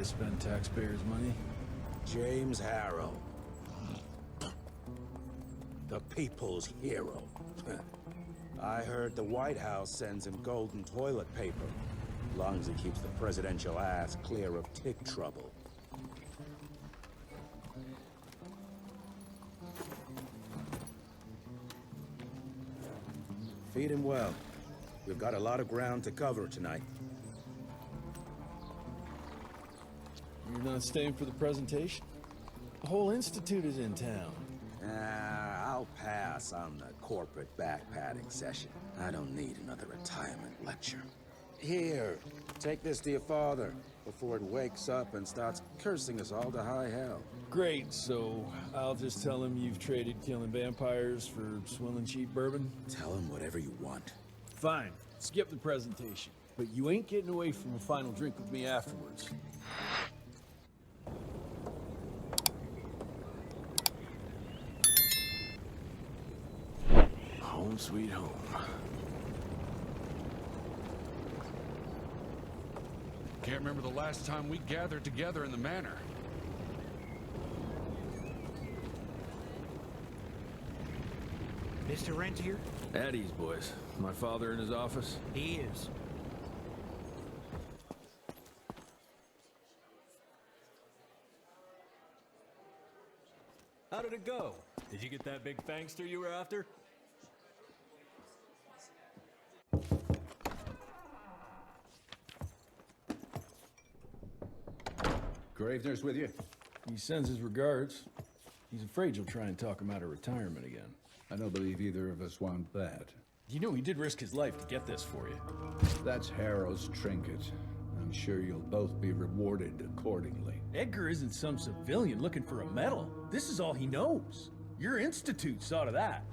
to spend taxpayers' money. James Harrow. The people's hero. I heard the White House sends him golden toilet paper. As long as it keeps the presidential ass clear of tick trouble. Feed him well. We've got a lot of ground to cover tonight. You're not staying for the presentation? The whole institute is in town. I'll pass on the corporate backpatting session. I don't need another retirement lecture. Here, take this to your father before it wakes up and starts cursing us all to high hell. Great, so I'll just tell him you've traded killing vampires for swilling cheap bourbon? Tell him whatever you want. Fine, skip the presentation. But you ain't getting away from a final drink with me afterwards. Home sweet home. Can't remember the last time we gathered together in the manor. Mr. Rentier? At ease, boys. My father in his office? He is. How did it go? Did you get that big fangster you were after? Gravener's with you? He sends his regards. He's afraid you'll try and talk him out of retirement again. I don't believe either of us want that. You know he did risk his life to get this for you. That's Harrow's trinket. I'm sure you'll both be rewarded accordingly. Edgar isn't some civilian looking for a medal. This is all he knows. Your institute saw to that.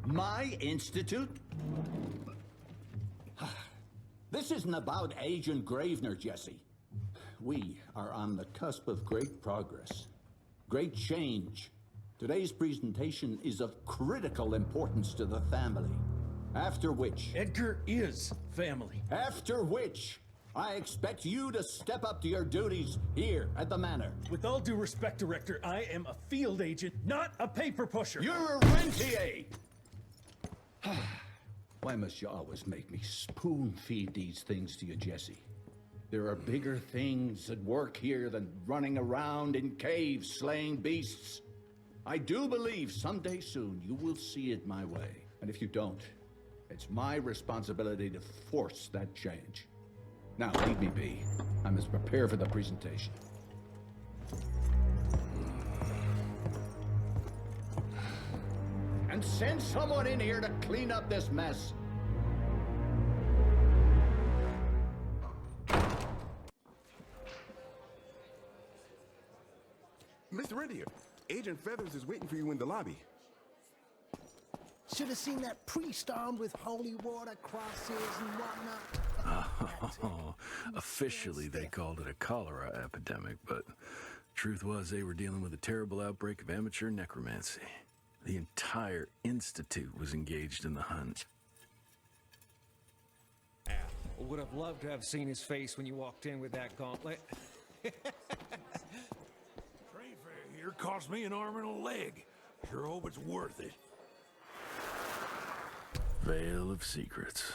My institute? This isn't about Agent Gravener, Jesse. We are on the cusp of great progress, great change. Today's presentation is of critical importance to the family. After which... Edgar is family. After which, I expect you to step up to your duties here at the manor. With all due respect, Director, I am a field agent, not a paper pusher. You're a rentier! Why must you always make me spoon-feed these things to you, Jesse? There are bigger things at work here than running around in caves slaying beasts. I do believe someday soon you will see it my way. And if you don't, it's my responsibility to force that change. Now, leave me be. I must prepare for the presentation. And send someone in here to clean up this mess. Mr. Rentier, Agent Feathers is waiting for you in the lobby. Should have seen that priest armed with holy water, crosses, and whatnot. Oh, officially they called it a cholera epidemic, but truth was they were dealing with a terrible outbreak of amateur necromancy. The entire institute was engaged in the hunt. Would have loved to have seen his face when you walked in with that gauntlet. Train fare here cost me an arm and a leg. Sure hope it's worth it. Veil of Secrets.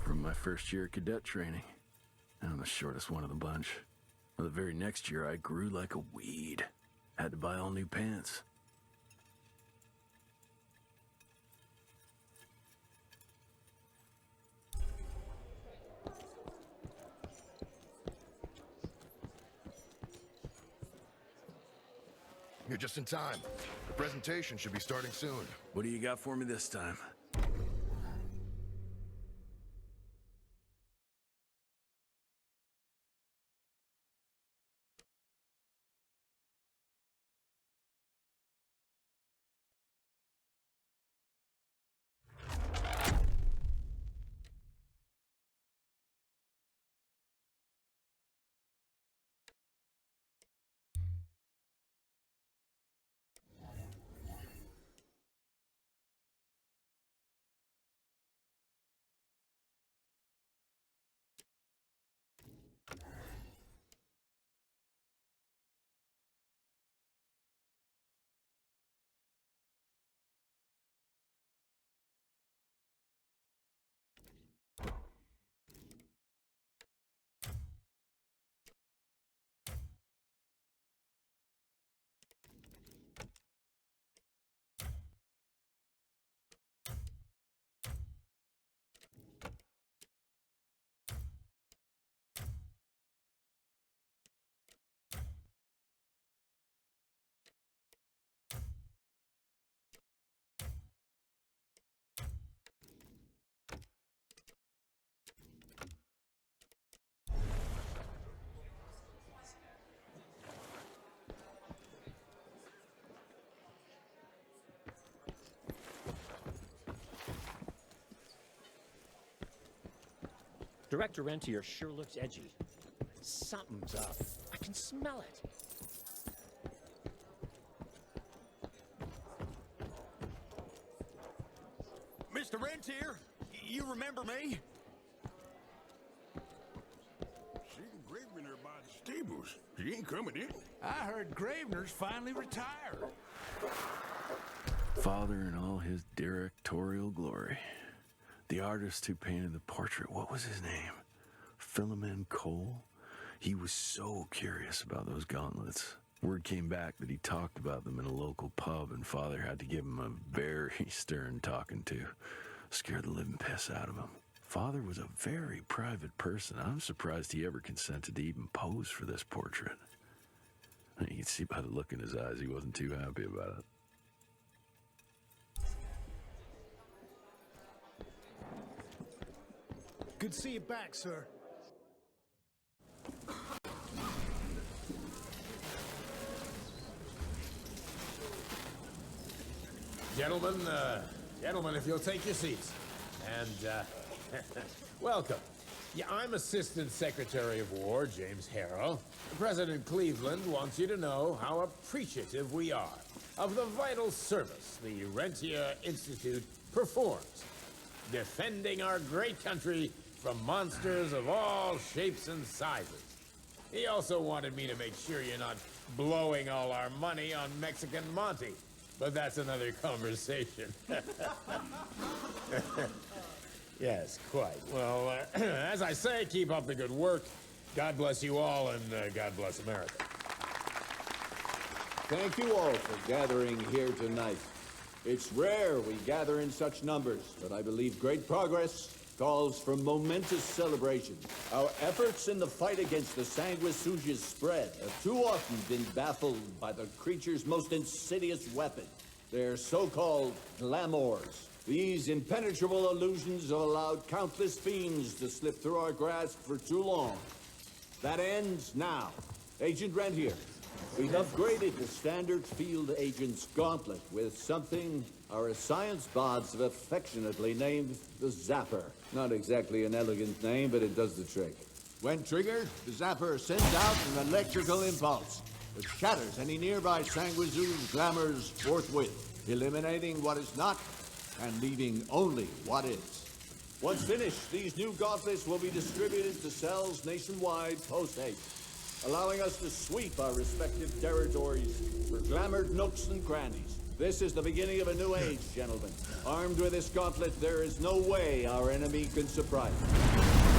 From my first year of cadet training, I'm the shortest one of the bunch. Well, the very next year, I grew like a weed. Had to buy all new pants. You're just in time. The presentation should be starting soon. What do you got for me this time? Director Rentier sure looks edgy. Something's up. I can smell it. Mr. Rentier, you remember me? See Gravener by the stables. He ain't coming in. I heard Gravener's finally retired. Father in all his directorial glory. The artist who painted the portrait, what was his name? Philemon Cole? He was so curious about those gauntlets. Word came back that he talked about them in a local pub, and Father had to give him a very stern talking to. Scared the living piss out of him. Father was a very private person. I'm surprised he ever consented to even pose for this portrait. You can see by the look in his eyes he wasn't too happy about it. Good to see you back, sir. Gentlemen, if you'll take your seats. And, welcome. Yeah, I'm Assistant Secretary of War, James Harrow. President Cleveland wants you to know how appreciative we are of the vital service the Rentier Institute performs, defending our great country from monsters of all shapes and sizes. He also wanted me to make sure you're not blowing all our money on Mexican Monty. But that's another conversation. Yes, quite. Well, as I say, keep up the good work. God bless you all, and God bless America. Thank you all for gathering here tonight. It's rare we gather in such numbers, but I believe great progress calls for momentous celebration. Our efforts in the fight against the sanguisuga's spread have too often been baffled by the creature's most insidious weapon, their so-called glamours. These impenetrable illusions have allowed countless fiends to slip through our grasp for too long. That ends now. Agent Rentier, we've upgraded the standard field agent's gauntlet with something our science bots have affectionately named the Zapper. Not exactly an elegant name, but it does the trick. When triggered, the Zapper sends out an electrical impulse that shatters any nearby sanguisuga's glamours forthwith, eliminating what is not and leaving only what is. Once finished, these new gauntlets will be distributed to cells nationwide post-haste, allowing us to sweep our respective territories for glamored nooks and crannies. This is the beginning of a new age, gentlemen. Armed with this gauntlet, there is no way our enemy can surprise us.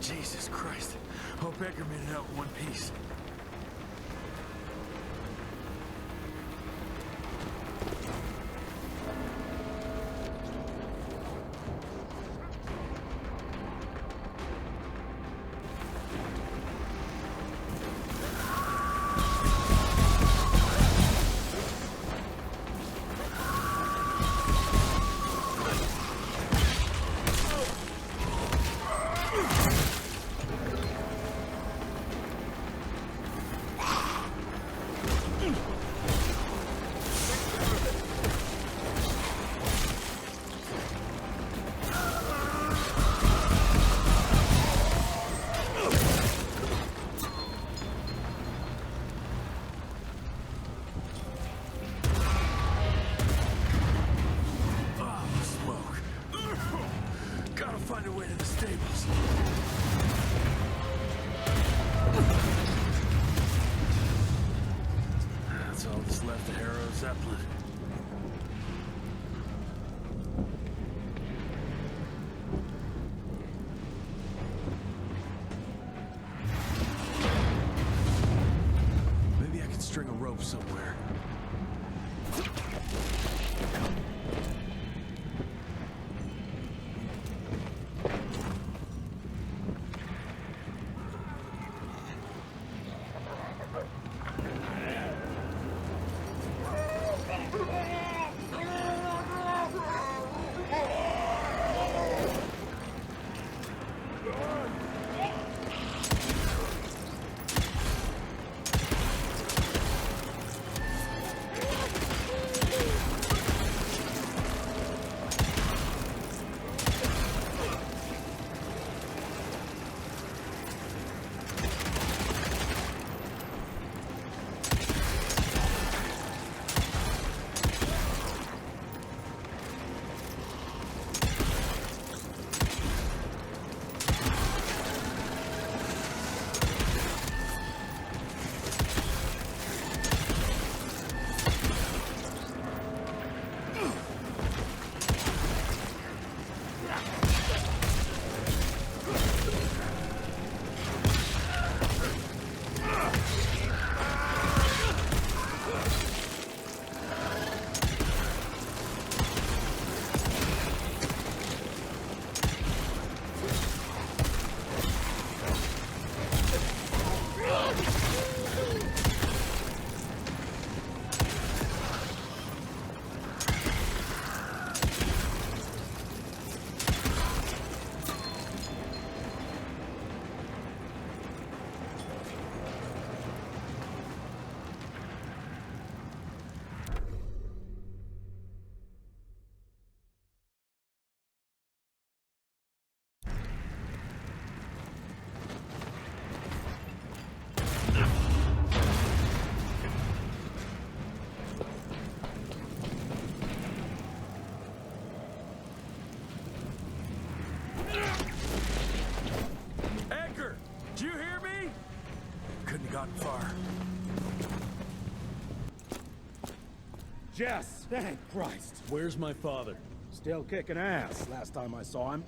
Jesus Christ. Hope Edgar made it out in one piece. arrows. That's all that's left of Harrow Zeppelin. Maybe I can string a rope somewhere. Far. Jess, thank Christ. Where's my father? Still kicking ass. Last time I saw him.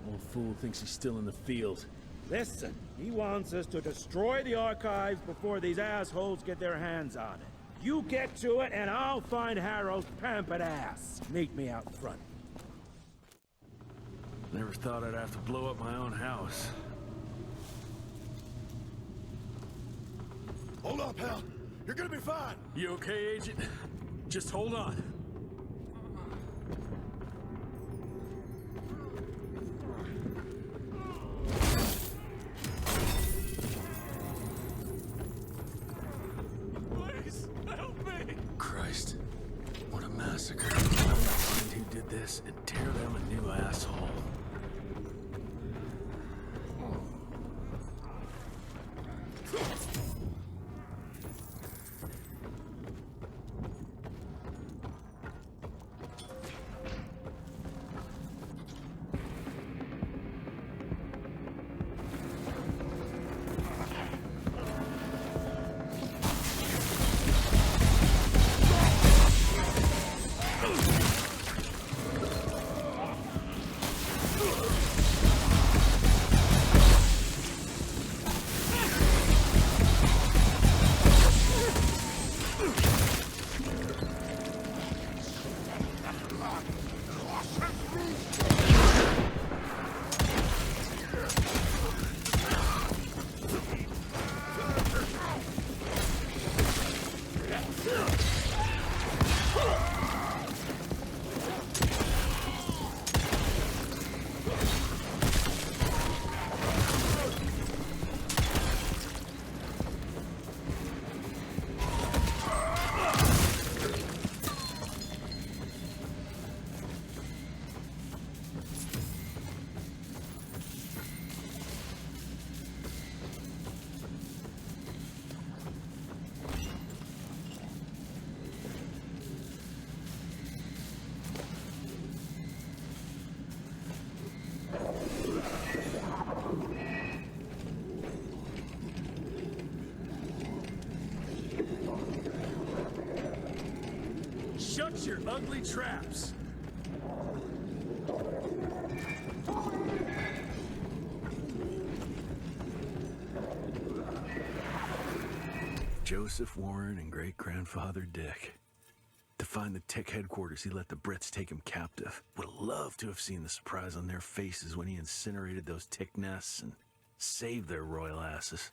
Old fool thinks he's still in the field. Listen, he wants us to destroy the archives before these assholes get their hands on it. You get to it, and I'll find Harrow's pampered ass. Meet me out front. Never thought I'd have to blow up my own house. Hold up, pal. You're gonna be fine. You okay, Agent? Just hold on. Please, help me! Christ, what a massacre. I'm gonna find who did this and tear them a new asshole. your ugly traps. Joseph Warren and great-grandfather Dick. To find the Tick headquarters, he let the Brits take him captive. Would have loved to have seen the surprise on their faces when he incinerated those Tick nests and saved their royal asses.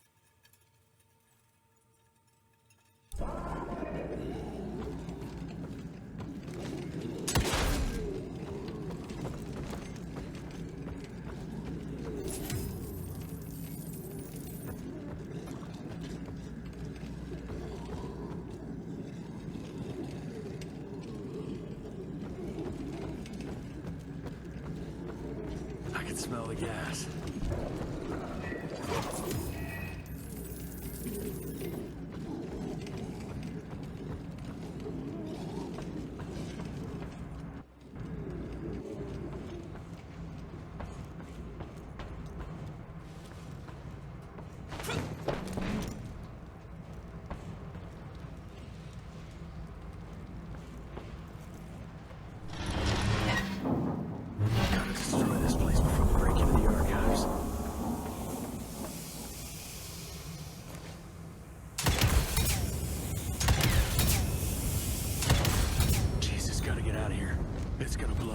I can smell the gas. Gotta destroy this place before we break into the archives. Jesus, gotta get out of here. It's gonna blow.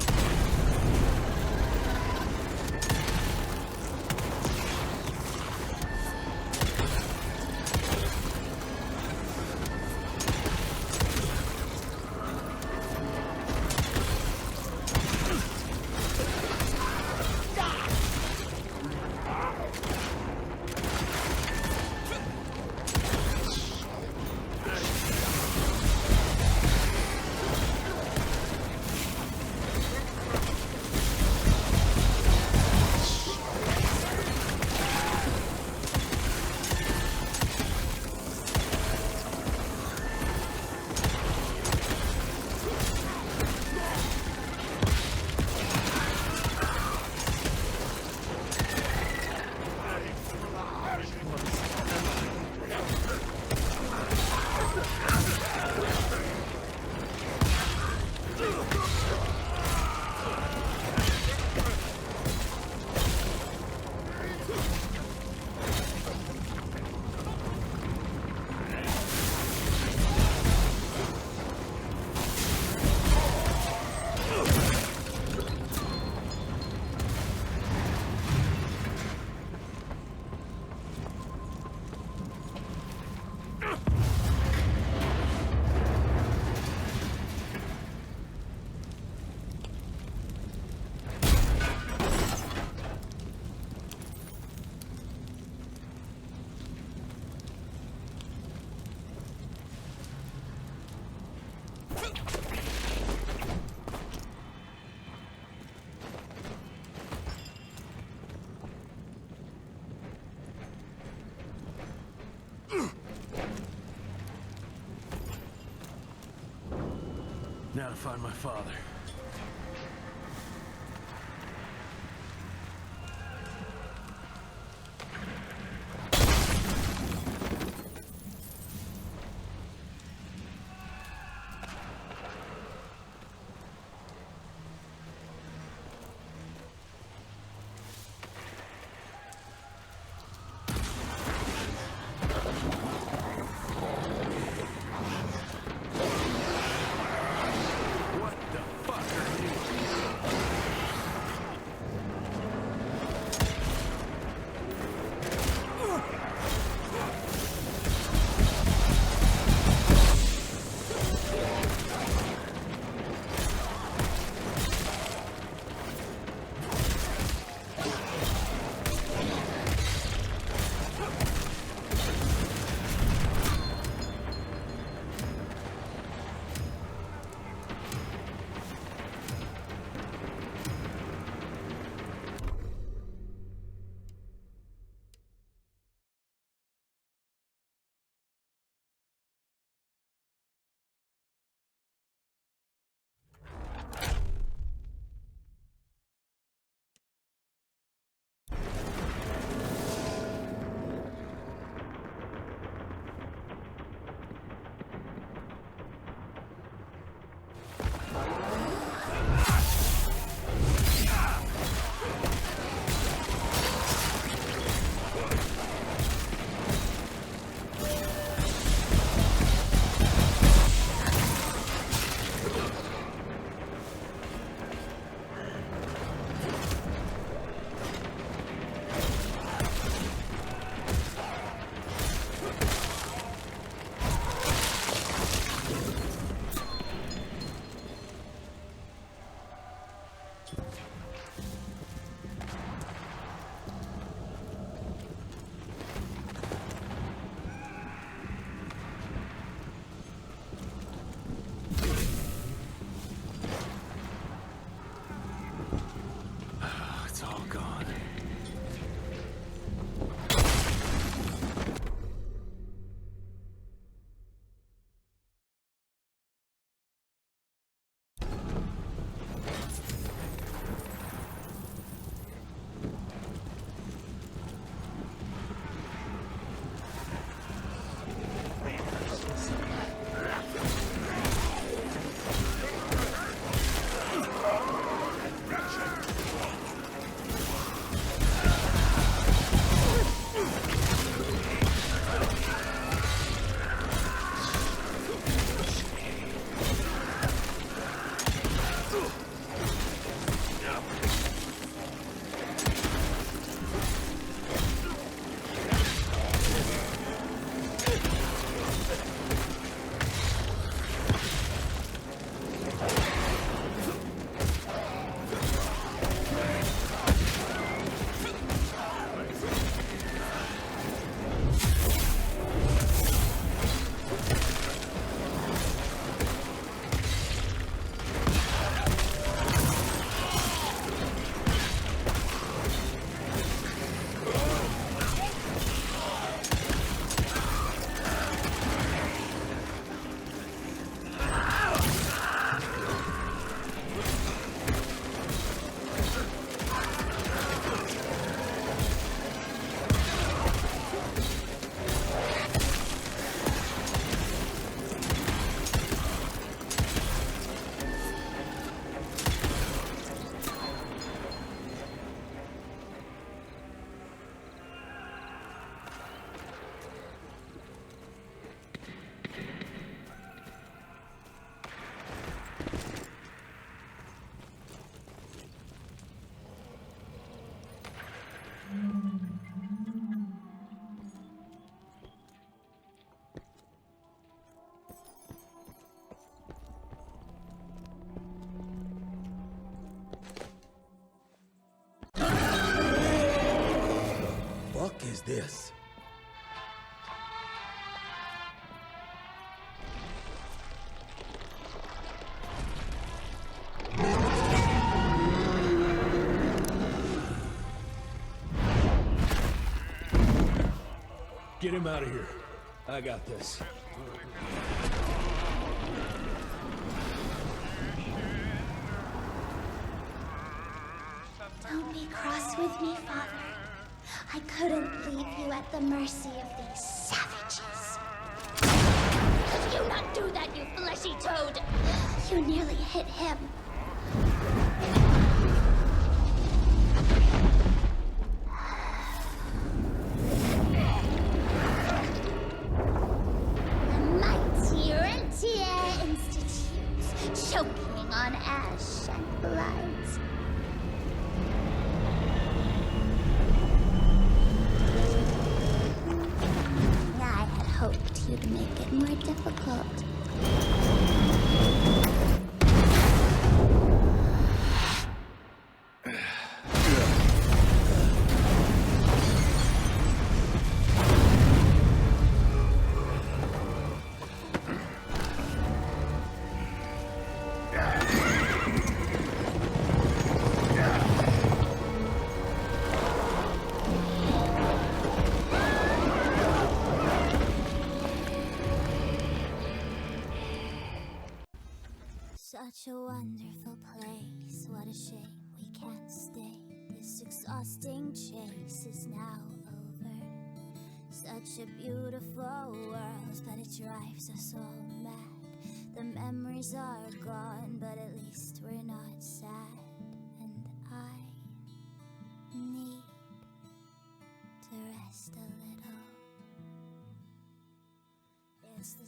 Now to find my father. What the fuck? is this? Get him out of here. I got this. Don't be cross with me, Father. I couldn't leave you at the mercy of these savages. Could you not do that, you fleshy toad? You nearly hit him. The mighty Rentier Institute, choking on ash and blood. I had hoped you'd make it more difficult. Such a wonderful place, what a shame we can't stay. This exhausting chase is now over. Such a beautiful world, but it drives us all mad. The memories are gone, but at least we're not sad. And I need to rest a little. It's the